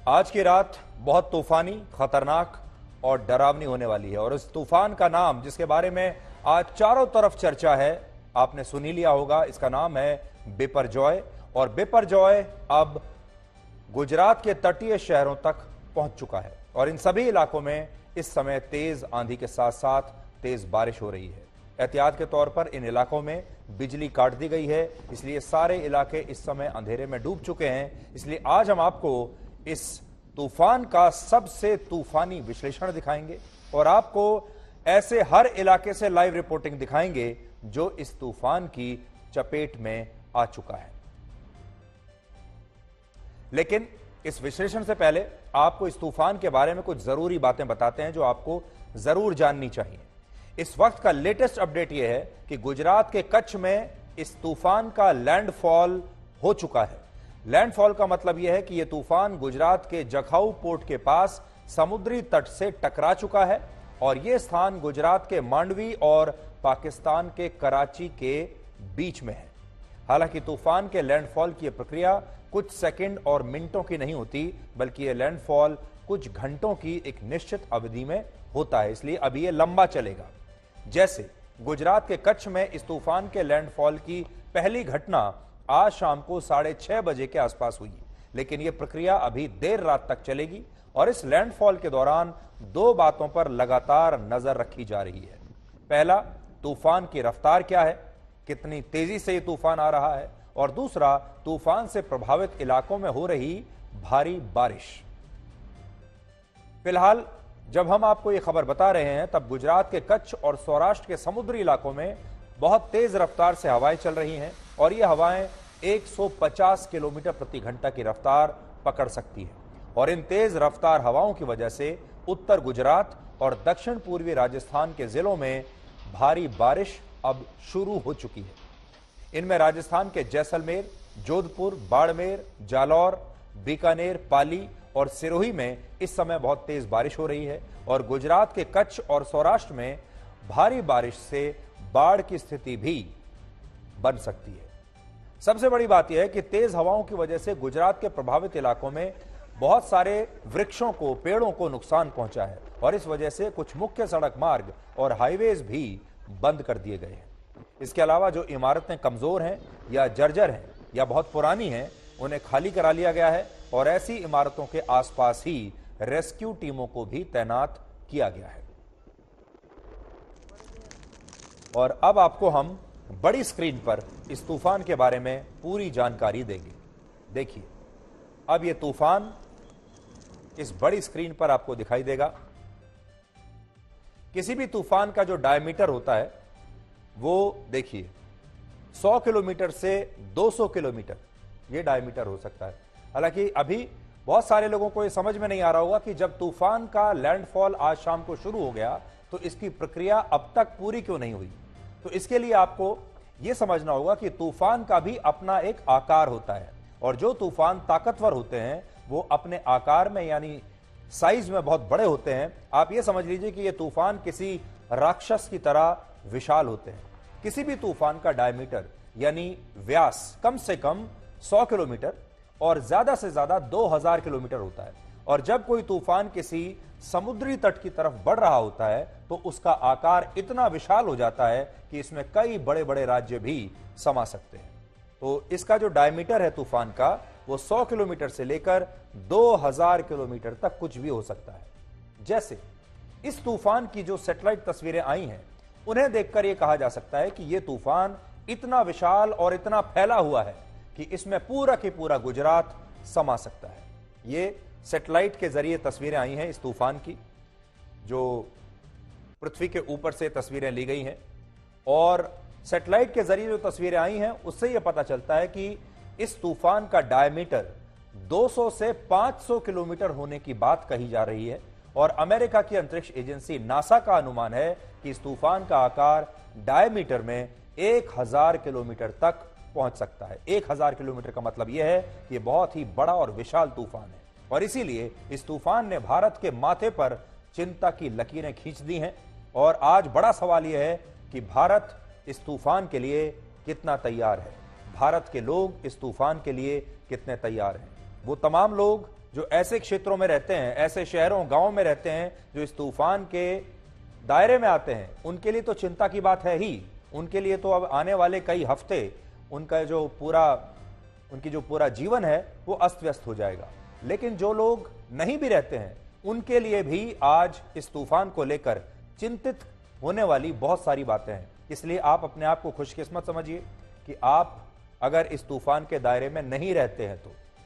आज की रात बहुत तूफानी, खतरनाक और डरावनी होने वाली है और इस तूफान का नाम, जिसके बारे में आज चारों तरफ चर्चा है, आपने सुन ही लिया होगा। इसका नाम है बिपरजॉय और बिपरजॉय अब गुजरात के तटीय शहरों तक पहुंच चुका है और इन सभी इलाकों में इस समय तेज आंधी के साथ साथ तेज बारिश हो रही है। एहतियात के तौर पर इन इलाकों में बिजली काट दी गई है, इसलिए सारे इलाके इस समय अंधेरे में डूब चुके हैं। इसलिए आज हम आपको इस तूफान का सबसे तूफानी विश्लेषण दिखाएंगे और आपको ऐसे हर इलाके से लाइव रिपोर्टिंग दिखाएंगे जो इस तूफान की चपेट में आ चुका है। लेकिन इस विश्लेषण से पहले आपको इस तूफान के बारे में कुछ जरूरी बातें बताते हैं जो आपको जरूर जाननी चाहिए। इस वक्त का लेटेस्ट अपडेट यह है कि गुजरात के कच्छ में इस तूफान का लैंडफॉल हो चुका है। लैंडफॉल का मतलब यह है कि यह तूफान गुजरात के जखाऊ पोर्ट के पास समुद्री तट से टकरा चुका है और यह स्थान गुजरात के मांडवी और पाकिस्तान के कराची के बीच में है। हालांकि तूफान के लैंडफॉल की प्रक्रिया कुछ सेकंड और मिनटों की नहीं होती, बल्कि यह लैंडफॉल कुछ घंटों की एक निश्चित अवधि में होता है, इसलिए अभी यह लंबा चलेगा। जैसे गुजरात के कच्छ में इस तूफान के लैंडफॉल की पहली घटना आज शाम को 6:30 बजे के आसपास हुई, लेकिन यह प्रक्रिया अभी देर रात तक चलेगी और इस लैंडफॉल के दौरान दो बातों पर लगातार नजर रखी जा रही है। पहला, तूफान की रफ्तार क्या है, कितनी तेजी से यह तूफान आ रहा है, और दूसरा, तूफान से प्रभावित इलाकों में हो रही भारी बारिश। फिलहाल जब हम आपको यह खबर बता रहे हैं तब गुजरात के कच्छ और सौराष्ट्र के समुद्री इलाकों में बहुत तेज रफ्तार से हवाएं चल रही हैं और ये हवाएं 150 किलोमीटर प्रति घंटा की रफ्तार पकड़ सकती है और इन तेज रफ्तार हवाओं की वजह से उत्तर गुजरात और दक्षिण पूर्वी राजस्थान के जिलों में भारी बारिश अब शुरू हो चुकी है। इनमें राजस्थान के जैसलमेर, जोधपुर, बाड़मेर, जालौर, बीकानेर, पाली और सिरोही में इस समय बहुत तेज बारिश हो रही है और गुजरात के कच्छ और सौराष्ट्र में भारी बारिश से बाढ़ की स्थिति भी बन सकती है। सबसे बड़ी बात यह है कि तेज हवाओं की वजह से गुजरात के प्रभावित इलाकों में बहुत सारे वृक्षों को, पेड़ों को नुकसान पहुंचा है और इस वजह से कुछ मुख्य सड़क मार्ग और हाईवेज भी बंद कर दिए गए हैं। इसके अलावा जो इमारतें कमजोर हैं या जर्जर हैं या बहुत पुरानी हैं, उन्हें खाली करा लिया गया है और ऐसी इमारतों के आसपास ही रेस्क्यू टीमों को भी तैनात किया गया है। और अब आपको हम बड़ी स्क्रीन पर इस तूफान के बारे में पूरी जानकारी देंगे। देखिए, अब यह तूफान इस बड़ी स्क्रीन पर आपको दिखाई देगा। किसी भी तूफान का जो डायमीटर होता है वो देखिए 100 किलोमीटर से 200 किलोमीटर ये डायमीटर हो सकता है। हालांकि अभी बहुत सारे लोगों को ये समझ में नहीं आ रहा होगा कि जब तूफान का लैंडफॉल आज शाम को शुरू हो गया तो इसकी प्रक्रिया अब तक पूरी क्यों नहीं हुई। तो इसके लिए आपको यह समझना होगा कि तूफान का भी अपना एक आकार होता है और जो तूफान ताकतवर होते हैं वो अपने आकार में यानी साइज में बहुत बड़े होते हैं। आप ये समझ लीजिए कि ये तूफान किसी राक्षस की तरह विशाल होते हैं। किसी भी तूफान का डायमीटर यानी व्यास कम से कम 100 किलोमीटर और ज्यादा से ज्यादा 2000 किलोमीटर होता है और जब कोई तूफान किसी समुद्री तट की तरफ बढ़ रहा होता है तो उसका आकार इतना विशाल हो जाता है कि इसमें कई बड़े बड़े राज्य भी समा सकते हैं। तो इसका जो डायमीटर है तूफान का वो 100 किलोमीटर से लेकर 2000 किलोमीटर तक कुछ भी हो सकता है। जैसे इस तूफान की जो सैटेलाइट तस्वीरें आई हैं उन्हें देखकर यह कहा जा सकता है कि यह तूफान इतना विशाल और इतना फैला हुआ है कि इसमें पूरा के पूरा गुजरात समा सकता है। ये सैटेलाइट के जरिए तस्वीरें आई हैं इस तूफान की, जो पृथ्वी के ऊपर से तस्वीरें ली गई हैं और सैटेलाइट के जरिए जो तस्वीरें आई हैं उससे यह पता चलता है कि इस तूफान का डायमीटर 200 से 500 किलोमीटर होने की बात कही जा रही है और अमेरिका की अंतरिक्ष एजेंसी नासा का अनुमान है कि इस तूफान का आकार डायमीटर में 1000 किलोमीटर तक पहुंच सकता है। 1000 किलोमीटर का मतलब यह है कि बहुत ही बड़ा और विशाल तूफान है और इसीलिए इस तूफान ने भारत के माथे पर चिंता की लकीरें खींच दी हैं और आज बड़ा सवाल यह है कि भारत इस तूफान के लिए कितना तैयार है, भारत के लोग इस तूफान के लिए कितने तैयार हैं। वो तमाम लोग जो ऐसे क्षेत्रों में रहते हैं, ऐसे शहरों गांवों में रहते हैं जो इस तूफान के दायरे में आते हैं, उनके लिए तो चिंता की बात है ही। उनके लिए तो अब आने वाले कई हफ्ते उनकी जो पूरा जीवन है वो अस्त व्यस्त हो जाएगा। लेकिन जो लोग नहीं भी रहते हैं उनके लिए भी आज इस तूफान को लेकर चिंतित होने वाली बहुत सारी बातें हैं। इसलिए आप अपने आप को खुशकिस्मत समझिए कि आप अगर इस तूफान के दायरे में नहीं रहते हैं तो